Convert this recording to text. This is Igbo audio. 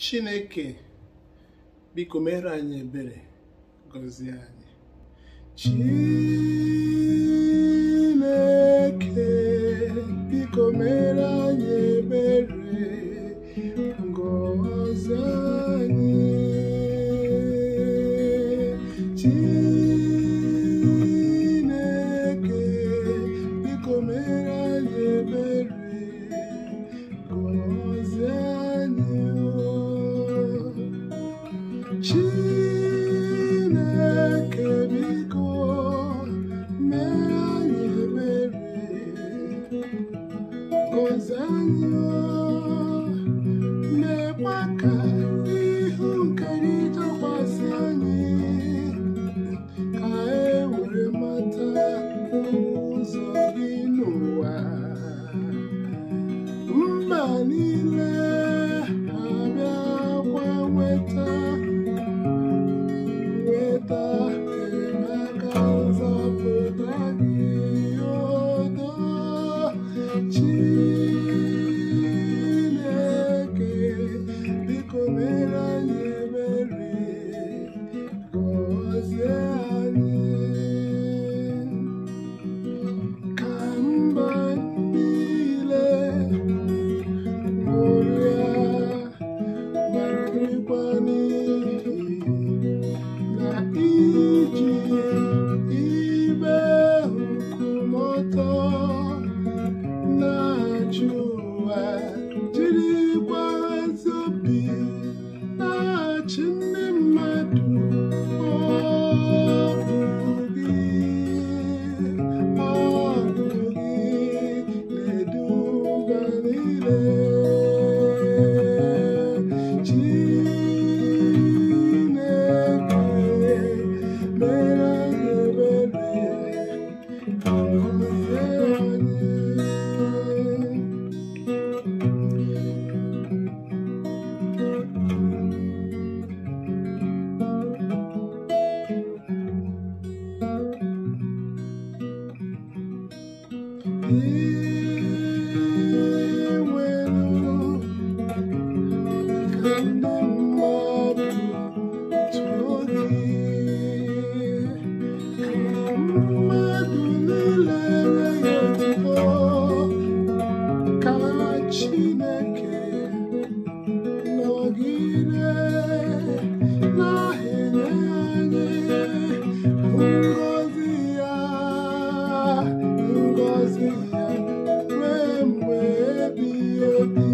Chineke, Biko meere anyị ebere, gọzie anyị. Chineke, Biko meere anyị ebere, gọzie anyị. Chineke, Biko meere anyị ebere, gọzie anyị. Chineke, Biko meere anyị ebere, gọzie anyị. Mekwa ka ihu nke gị dakwasị anyị, ka e were mata ụzọ gị n'ụwa. Mba niile abịakwa nweta enyemaka nzọpụta gị, odo. Chineke, Biko meere anyị ebere, gọzie anyị. Ka mba niile ṅụrịa ma rikwa n'ihi na iji ibe nkwụmọtọ na-achị ụwa, jirikwa ezi obi na-achị ndị mmadụ. Ọ bụ gị na-edu mba niile. Meere anyị ebere, gọzie anyị. Iwelu ka ndị mmadụ tụọ gị, mmadụ niile enye ya otuto. Ka Chineke nọgide na-enye anyị ngọzi ya ruo mgbe ebighị ebi.